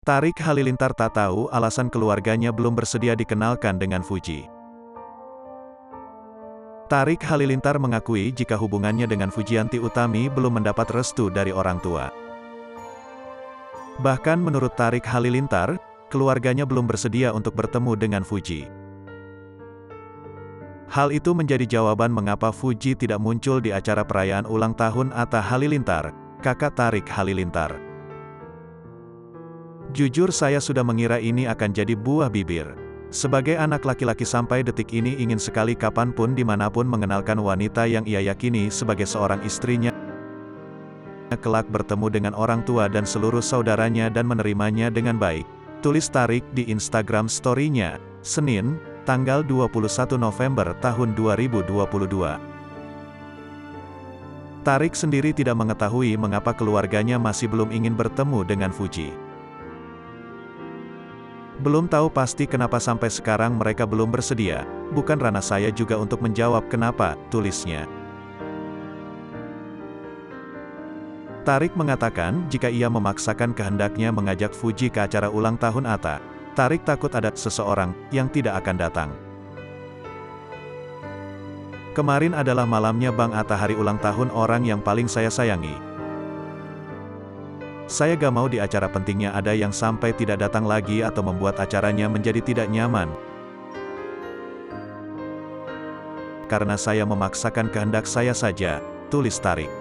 Tarik Halilintar tak tahu alasan keluarganya belum bersedia dikenalkan dengan Fuji. Tarik Halilintar mengakui jika hubungannya dengan Fujianti Utami belum mendapat restu dari orang tua. Bahkan menurut Tarik Halilintar, keluarganya belum bersedia untuk bertemu dengan Fuji. Hal itu menjadi jawaban mengapa Fuji tidak muncul di acara perayaan ulang tahun Atta Halilintar, kakak Tarik Halilintar. Jujur saya sudah mengira ini akan jadi buah bibir. Sebagai anak laki-laki sampai detik ini ingin sekali kapanpun dimanapun mengenalkan wanita yang ia yakini sebagai seorang istrinya. Kelak bertemu dengan orang tua dan seluruh saudaranya dan menerimanya dengan baik. Tulis Tarik di Instagram story-nya, Senin, tanggal 21 November tahun 2022. Tarik sendiri tidak mengetahui mengapa keluarganya masih belum ingin bertemu dengan Fuji. Belum tahu pasti kenapa sampai sekarang mereka belum bersedia, bukan ranah saya juga untuk menjawab kenapa, tulisnya. Tarik mengatakan jika ia memaksakan kehendaknya mengajak Fuji ke acara ulang tahun Atta, Tarik takut ada seseorang yang tidak akan datang. Kemarin adalah malamnya Bang Atta, hari ulang tahun orang yang paling saya sayangi. Saya gak mau di acara pentingnya ada yang sampai tidak datang lagi atau membuat acaranya menjadi tidak nyaman. Karena saya memaksakan kehendak saya saja, tulis Tarik.